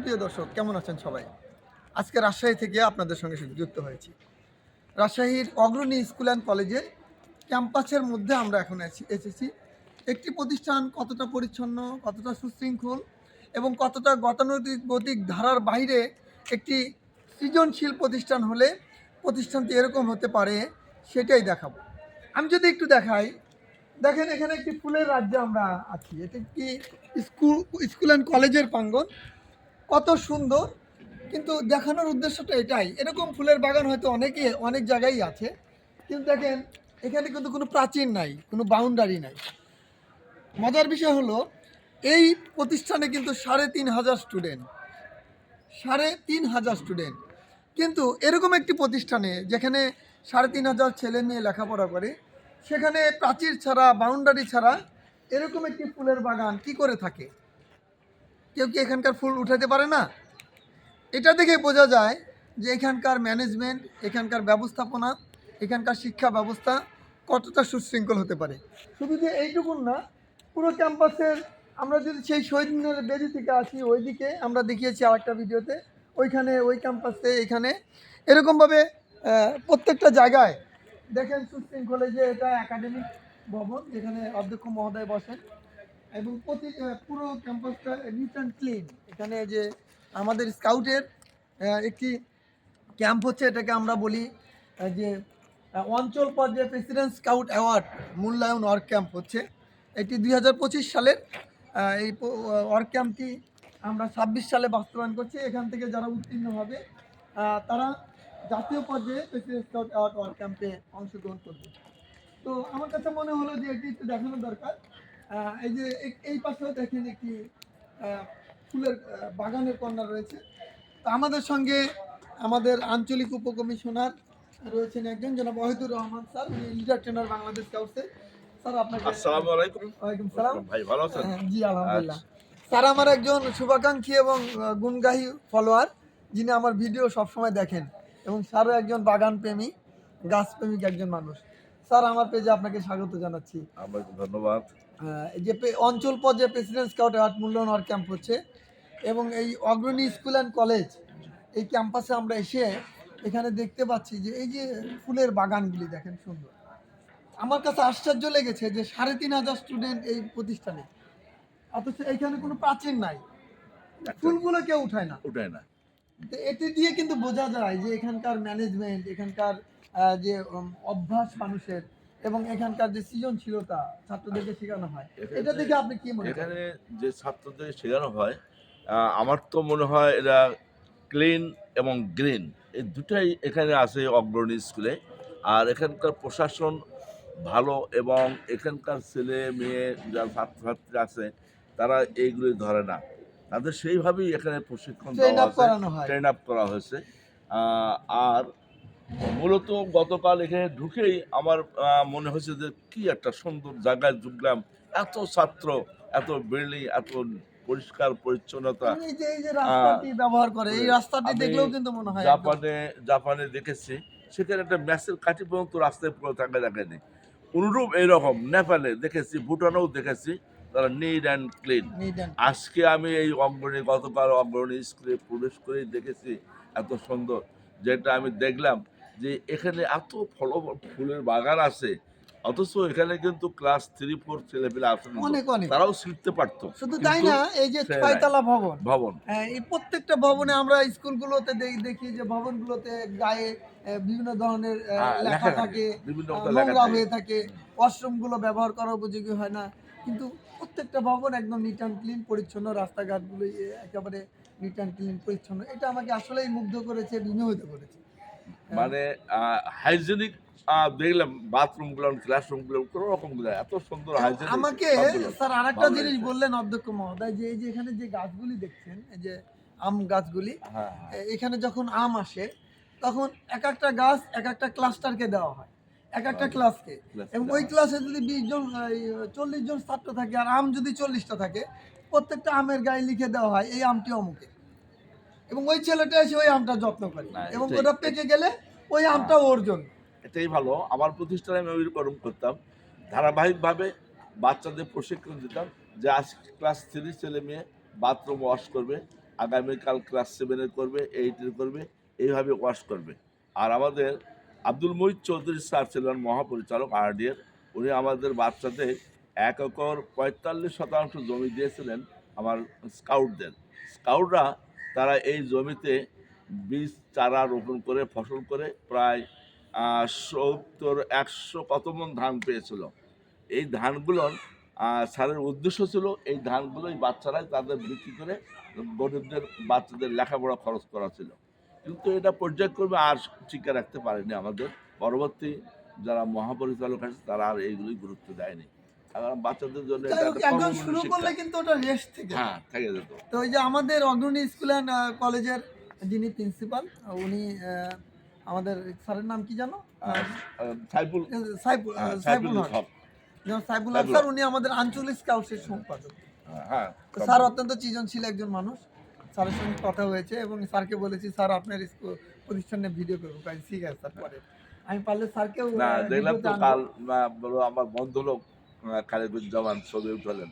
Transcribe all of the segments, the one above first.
সুপ্রিয় দর্শক, কেমন আছেন সবাই? আজকে রাজশাহী থেকে আপনাদের সঙ্গে যুক্ত হয়েছি। রাজশাহীর অগ্রণী স্কুল অ্যান্ড কলেজের ক্যাম্পাসের মধ্যে আমরা এখন এসেছি। একটি প্রতিষ্ঠান কতটা পরিচ্ছন্ন, কতটা সুশৃঙ্খল এবং কতটা গতানুগতিক ধারার বাইরে একটি সৃজনশীল প্রতিষ্ঠান হলে প্রতিষ্ঠানটি এরকম হতে পারে, সেটাই দেখাবো। আমি যদি একটু দেখাই, দেখেন এখানে একটি ফুলের রাজ্যে আমরা আছি। এটা একটি স্কুল অ্যান্ড কলেজের প্রাঙ্গণ, কত সুন্দর। কিন্তু দেখানোর উদ্দেশ্যটা এটাই, এরকম ফুলের বাগান হয়তো অনেক জায়গায় আছে, কিন্তু দেখেন এখানে কিন্তু কোনো প্রাচীর নাই, কোনো বাউন্ডারি নাই। মজার বিষয় হলো এই প্রতিষ্ঠানে কিন্তু ৩,৫০০ স্টুডেন্ট, ৩,৫০০ স্টুডেন্ট। কিন্তু এরকম একটি প্রতিষ্ঠানে যেখানে ৩,৫০০ ছেলে মেয়ে লেখাপড়া করে, সেখানে প্রাচীর ছাড়া, বাউন্ডারি ছাড়া এরকম একটি ফুলের বাগান কি করে থাকে? কেউ কি এখানকার ফুল উঠাতে পারে না? এটা দেখে বোঝা যায় যে এখানকার ম্যানেজমেন্ট, এখানকার ব্যবস্থাপনা, এখানকার শিক্ষা ব্যবস্থা কতটা সুশৃঙ্খল হতে পারে। শুধু যে এইটুকুন না, পুরো ক্যাম্পাসের, আমরা যদি সেই শহীদ মিনারের বেদি থেকে আসি, ওইদিকে আমরা দেখিয়েছি আরেকটা ভিডিওতে, ওইখানে ওই ক্যাম্পাসে এখানে এরকমভাবে প্রত্যেকটা জায়গায় দেখেন সুশৃঙ্খলে, যে এটা একাডেমিক ভবন যেখানে অধ্যক্ষ মহোদয় বসেন, এবং পুরো ক্যাম্পাসটা নিট অ্যান্ড ক্লিন। এখানে যে আমাদের স্কাউটের একটি ক্যাম্প হচ্ছে, এটাকে আমরা বলি যে অঞ্চল পর্যায়ে প্রেসিডেন্ট স্কাউট অ্যাওয়ার্ড মূল্যায়ন ওয়ার্ক ক্যাম্প হচ্ছে। এটি ২০২৫ সালের এই ওয়ার্ক ক্যাম্পটি আমরা ২৬ সালে বাস্তবায়ন করছি। এখান থেকে যারা উত্তীর্ণ হবে তারা জাতীয় পর্যায়ে প্রেসিডেন্ট স্কাউট অ্যাওয়ার্ড ওয়ার্ক ক্যাম্পে অংশগ্রহণ করবে। তো আমার কাছে মনে হলো যে এটি একটু দেখানো দরকার। এই যে এই পাশেও দেখেন একটি ফুলের বাগানের কর্নার রয়েছে। তো আমাদের সঙ্গে আমাদের আঞ্চলিক উপকমিশনার রয়েছেন একজন, জনাব ওয়াহিদুর রহমান স্যার, উনি লিডার ট্রেনার বাংলাদেশ স্কাউটসের। স্যার আপনাকে আসসালামু আলাইকুম। ওয়ালাইকুম সালাম ভাই ভালো আছেন? জি আলহামদুলিল্লাহ। স্যার আমার একজন শুভাকাঙ্ক্ষী এবং গুণগাহী ফলোয়ার, যিনি আমার ভিডিও সবসময় দেখেন, এবং স্যারও একজন বাগান প্রেমী, গাছপ্রেমিক একজন মানুষ। স্যার আমার পেজে আপনাকে স্বাগত জানাচ্ছি। আপনাকে ধন্যবাদ। যে অঞ্চল পর্যায়ে প্রেসিডেন্ট স্কাউট অ্যাওয়ার্ড মূল্যায়ন ওয়ার্ক ক্যাম্প হচ্ছে, এবং এই অগ্রণী স্কুল অ্যান্ড কলেজ এই ক্যাম্পাসে আমরা এসে এখানে দেখতে পাচ্ছি যে এই যে ফুলের বাগানগুলি দেখেন সুন্দর। আমার কাছে আশ্চর্য লেগেছে যে ৩,৫০০ স্টুডেন্ট এই প্রতিষ্ঠানে, অথচ এখানে কোনো প্রাচীর নাই, ফুলগুলো কেউ উঠায় না। তো এটি দিয়ে কিন্তু বোঝা যায় যে এখানকার ম্যানেজমেন্ট, এখানকার যে অভ্যাস মানুষের, এবং এখানকার যে সৃজনশীলতা ছাত্রদেরকে শেখানো হয়, এটা দেখে আপনি কি মনে করেন? এখানে যে ছাত্রদের শেখানো হয়, আমার তো মনে হয় এরা ক্লিন এবং গ্রিন এই দুটাই এখানে আছে অগ্রণী স্কুলে। আর এখানকার প্রশাসন ভালো, এবং এখানকার ছেলে মেয়ে যারা ছাত্রছাত্রী আছে তারা এইগুলি ধরে না, তাদের সেইভাবেই এখানে প্রশিক্ষণ দেওয়া আছে, ট্রেন আপ করা হয়েছে। আর মূলত গতকাল এখানে ঢুকেই আমার মনে হয়েছে যে কি একটা সুন্দর জায়গায় ঢুকলাম, এত ছাত্র, এত বিল্ডিং, এত পরিষ্কার পরিচ্ছন্নতা। এই যে রাস্তাটি ব্যবহার করে, এই রাস্তাটি দেখলেও কিন্তু মনে হয় জাপানে দেখেছি, সেখানে একটা ম্যাচের কাঠি পর্যন্ত রাস্তায় পুরো থাকা দেখেনি। অনুরূপ এইরকম নেপালে দেখেছি, ভুটানেও দেখেছি, তারা নিট অ্যান্ড ক্লিন। আজকে আমি এই গতকাল অগ্রণী স্কুলে প্রবেশ করেই দেখেছি এত সুন্দর, যেটা আমি দেখলাম যে এখানে এত ফুলের বাগান আছে, অথচ এখানে কিন্তু ক্লাস 3-4 ছেলেপেলে আসেন, তারাও শিখতে পারতো। শুধু তাই না, এই যে 6তলা ভবন, এই প্রত্যেকটা ভবনে আমরা স্কুলগুলোতে দেখি যে ভবনগুলোতে গায়ে বিভিন্ন ধরনের লেখা থাকে, নোংরা হয়ে থাকে, ওয়াশরুমগুলো ব্যবহার করা উপযোগী হয় না, কিন্তু প্রত্যেকটা ভবন একদম নিট অ্যান্ড ক্লিন, পরিচ্ছন্ন, রাস্তাঘাটগুলো একেবারে নিট অ্যান্ড ক্লিন, পরিচ্ছন্ন। এটা আমাকে আসলেই মুগ্ধ করেছে, বিমোহিত করেছে। মানে হাইজেনিক দেখলাম, বাথরুমগুলো, ক্লাসরুমগুলো কোনো রকম এত সুন্দর হাইজেনিক। আমাকে স্যার আরেকটা জিনিস বললেন অধ্যক্ষ মহোদয়, যে এই যে এখানে যে গাছগুলি দেখছেন, এই যে আম গাছগুলি, এখানে যখন আম আসে তখন এক একটা গাছ এক একটা ক্লাস্টারকে দেওয়া হয়, এক একটা ক্লাসকে, এবং ওই ক্লাসে যদি 20 জন 40 জন ছাত্র থাকে, আর আম যদি 40টা থাকে, প্রত্যেকটা আমের গায়ে লিখে দেওয়া হয় এই আমটি অমুকে, এবং ওই ছেলেটা এসে ওই আমটা যত্ন করে, এবং ওটা পেকে গেলে ওই আমটা ওর জন্য। এটাই ভালো। আমার প্রতিষ্ঠানে আমি ওইরকম করতাম, ধারাবাহিকভাবে বাচ্চাদের প্রশিক্ষণ দিতাম যে আজ ক্লাস 3 ছেলে মেয়ে বাথরুম ওয়াশ করবে, আগামীকাল ক্লাস 7-এর করবে, 8-এর করবে, এইভাবে ওয়াশ করবে। আর আমাদের আব্দুল মুহিত চৌধুরী স্যার ছিলেন মহাপরিচালক আরডিএর। উনি আমাদের বাচ্চাদের 1 একর 45% জমি দিয়েছিলেন আমার স্কাউটদের। স্কাউটরা তারা এই জমিতে বীজ চারা রোপণ করে ফসল করে প্রায় 70-100 কত মণ ধান পেয়েছিল। এই ধানগুলোর স্যারের উদ্দেশ্য ছিল এই ধানগুলোই বাচ্চারাই তাদের বিক্রি করে গরিবদের বাচ্চাদের লেখাপড়া খরচ করা ছিল। কিন্তু এটা পর্যায়ক্রমে আর টিকে রাখতে পারেনি আমাদের পরবর্তী যারা মহাপরিচালক আছে তারা আর এইগুলি গুরুত্ব দেয়নি। কারণ বাচ্চাদের জন্য এটা একটা একজন কর্মমূলক শুরু করলে শিক্ষা। কিন্তু ওটা রেস্ট থেকে হ্যাঁ, থেকে যেত। তো ওই যে আমাদের অগ্রণী স্কুল অ্যান্ড কলেজের যিনি প্রিন্সিপাল উনি আমাদের স্যারের নাম কি জানো? সাইফুল সাইফুল হক। হক। যেমন সাইফুল হক স্যার উনি আমাদের আঞ্চলিক স্কাউটসের সম্পাদক। হ্যাঁ, তো স্যার অত্যন্ত সৃজনশীল একজন মানুষ। স্যারের সঙ্গে কথা হয়েছে এবং স্যারকে বলেছি স্যার আপনার স্কুল প্রতিষ্ঠানে ভিডিও করবো, ঠিক আছে স্যার পরে আমি পারলে স্যারকেও না দেখলাম তো ভিডিওতে কাল আনবো। বলো আমার বন্ধু লোক খালেদুজ্জামান ছবি উঠালেন।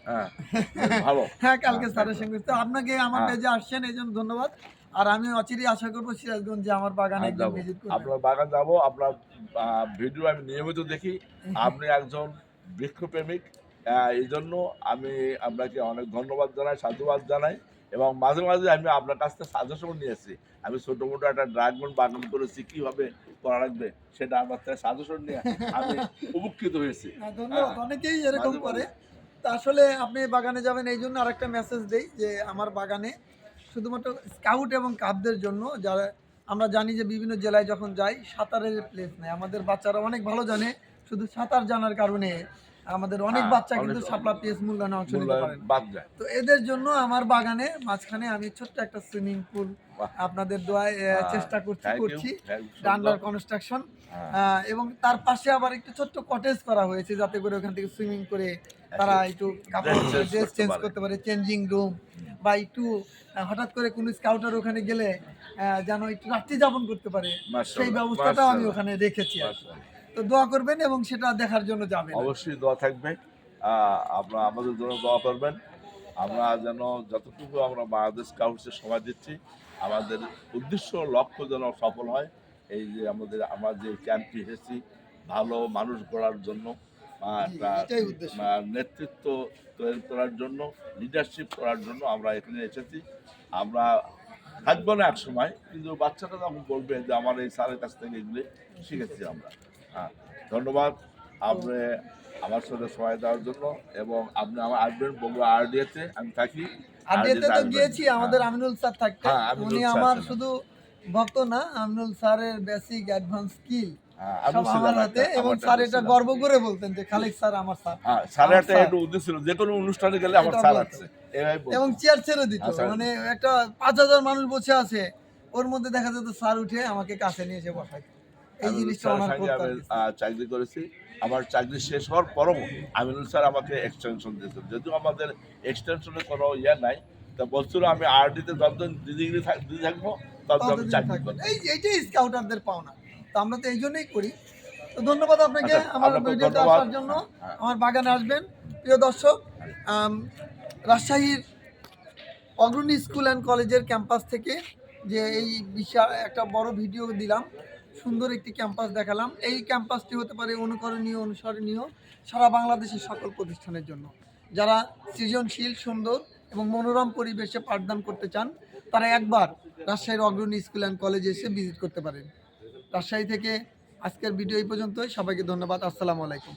হ্যাঁ, ভালো। হ্যাঁ কালকে স্যারের সঙ্গে তো আপনাকে আমার হ্যাঁ। পেজে আসছেন এই জন্য ধন্যবাদ। আর আমি অচিরেই আশা করবো সিরাজগঞ্জে আমার বাগানে একদিন যাবো। ভিজিট করবেন। আপনার বাগান যাবো, আপনার ভিডিও আমি নিয়মিত দেখি। আপনি একজন বৃক্ষপ্রেমিক, এই জন্য আমি আপনাকে অনেক ধন্যবাদ জানাই, সাধুবাদ জানাই। এবং মাঝে মাঝে আমি আপনার কাছ থেকে সাজেশন নিয়েছি। আমি ছোটো মোটো একটা ড্রাগন বাগান করেছি, কীভাবে করা লাগবে সেটা আমার থেকে সাজেশন নিয়ে আমি উপকৃত হয়েছি। হ্যাঁ, ধন্যবাদ। হ্যাঁ। অনেকেই এরকম মাঝে করে। মাঝে। তা আসলে আপনি বাগানে যাবেন এই জন্য আরেকটা মেসেজ দেই যে আমার বাগানে শুধুমাত্র স্কাউট এবং কাপদের জন্য, যারা আমরা জানি যে বিভিন্ন জেলায় যখন যাই সাঁতারের প্লেস নেই, আমাদের বাচ্চারা অনেক ভালো জানে, শুধু সাঁতার জানার কারণে আমাদের অনেক হ্যাঁ, বাচ্চা অনেক কিন্তু শাপলা পিএস মূল্যায়নে অংশ নিতে পারে না। বাদ যায়। তো এদের জন্য আমার বাগানে মাঝখানে আমি ছোট্ট একটা সুইমিং পুল বাহ। আপনাদের দোয়ায় চেষ্টা Thank you, করছি thank you, আন্ডার সুন্দর। কনস্ট্রাকশন। হ্যাঁ। এবং তার পাশে আবার একটু ছোট্ট কটেজ করা হয়েছে যাতে করে ওখান থেকে সুইমিং করে তারা একটু কাপড় Dress change ড্রেস করতে চেঞ্জ পারে। করতে পারে, চেঞ্জিং রুম বা একটু হঠাৎ করে কোনো স্কাউটার ওখানে গেলে যেন একটু রাত্রি যাপন করতে পারে মাশাআল্লাহ, সেই ব্যবস্থাটাও আমি মাশাআল্লাহ। ওখানে রেখেছি আর কি। মাশাআল্লাহ। তো দোয়া করবেন এবং সেটা দেখার জন্য যাবেন। অবশ্যই দোয়া থাকবে। আপনারা আমাদের জন্য দোয়া করবেন। আমরা যেন যতটুকু আমরা বাংলাদেশ স্কাউটসে সময় দিচ্ছি, আমাদের উদ্দেশ্য লক্ষ্য যেন সফল হয়। এই যে আমরা যে ক্যাম্পটি এসেছি ভালো মানুষ গড়ার জন্য, একটা এটাই উদ্দেশ্য। নেতৃত্ব তৈরি করার জন্য, লিডারশিপ করার জন্য আমরা এখানে এসেছি। আমরা থাকবো না এক সময়, কিন্তু বাচ্চারা যখন বলবে যে আমার এই স্যারের কাছ থেকে এগুলি শিখেছি আমরা। হ্যাঁ, ধন্যবাদ আপনি আমার সাথে সময় দেওয়ার জন্য। এবং আপনি আমার আসবেন বগুড়া আরডিএতে, আমি থাকি আরডিএতে তো আসবেন। গিয়েছি, আমাদের হ্যাঁ। আমিনুল স্যার থাকতেন। হ্যাঁ, আমিনুল উনি স্যার আমার ছিলেন। শুধু ভক্ত না, আমিনুল স্যারের বেসিক অ্যাডভান্স স্কিল আমিও সব ছিলাম আমার হাতে। একটা, এবং আমারটা স্যার এটা ছিলাম। গর্ব করে বলতেন যে খালেক স্যার আমার স্যার। হ্যাঁ, স্যারের একটা স্যার। একটু উদ্দেশ্য ছিল, যে কোনো অনুষ্ঠানে গেলে আমার এটা স্যার বলতো। আছে এভাবে বলতো। এবং চেয়ার ছেড়ে দিত, আচ্ছা। মানে একটা 5000 মানুষ বসে আছে ওর মধ্যে দেখা যেত স্যার উঠে আমাকে কাছে নিয়ে এসে বসাই। এই আমিনুল জিনিসটা স্যারের ওনার সঙ্গে করতে আমি চাকরি করেছি। আমার চাকরি শেষ হওয়ার পরও আমিনুল স্যার আমাকে এক্সটেনশন দিয়েছেন, যদিও আমাদের এক্সটেনশনের কোনো ইয়ে নাই। তা বলছিল আমি আরডিতে যতদিন ডিগ্রি থাকবো ততদিন আমি চাকরি করবো। এইটাই স্কাউটারদের পাওনা। তো আমরা তো এই জন্যই করি। তো ধন্যবাদ আপনাকে আচ্ছা, আমার আপনাকে ভিডিওতে ধন্যবাদ। আসার জন্য। হ্যাঁ। আমার বাগানে আসবেন প্রিয় দর্শক। রাজশাহীর অগ্রণী স্কুল অ্যান্ড কলেজের ক্যাম্পাস থেকে যে এই বিশাল একটা বড় ভিডিও দিলাম, সুন্দর একটি ক্যাম্পাস দেখালাম। এই ক্যাম্পাসটি হতে পারে অনুকরণীয়, অনুসরণীয় সারা বাংলাদেশের সকল প্রতিষ্ঠানের জন্য। যারা সৃজনশীল, সুন্দর এবং মনোরম পরিবেশে পাঠদান করতে চান তারা একবার রাজশাহীর অগ্রণী স্কুল অ্যান্ড কলেজে এসে ভিজিট করতে পারেন। রাজশাহী থেকে আজকের ভিডিও এই পর্যন্তই। সবাইকে ধন্যবাদ। আসসালামু আলাইকুম।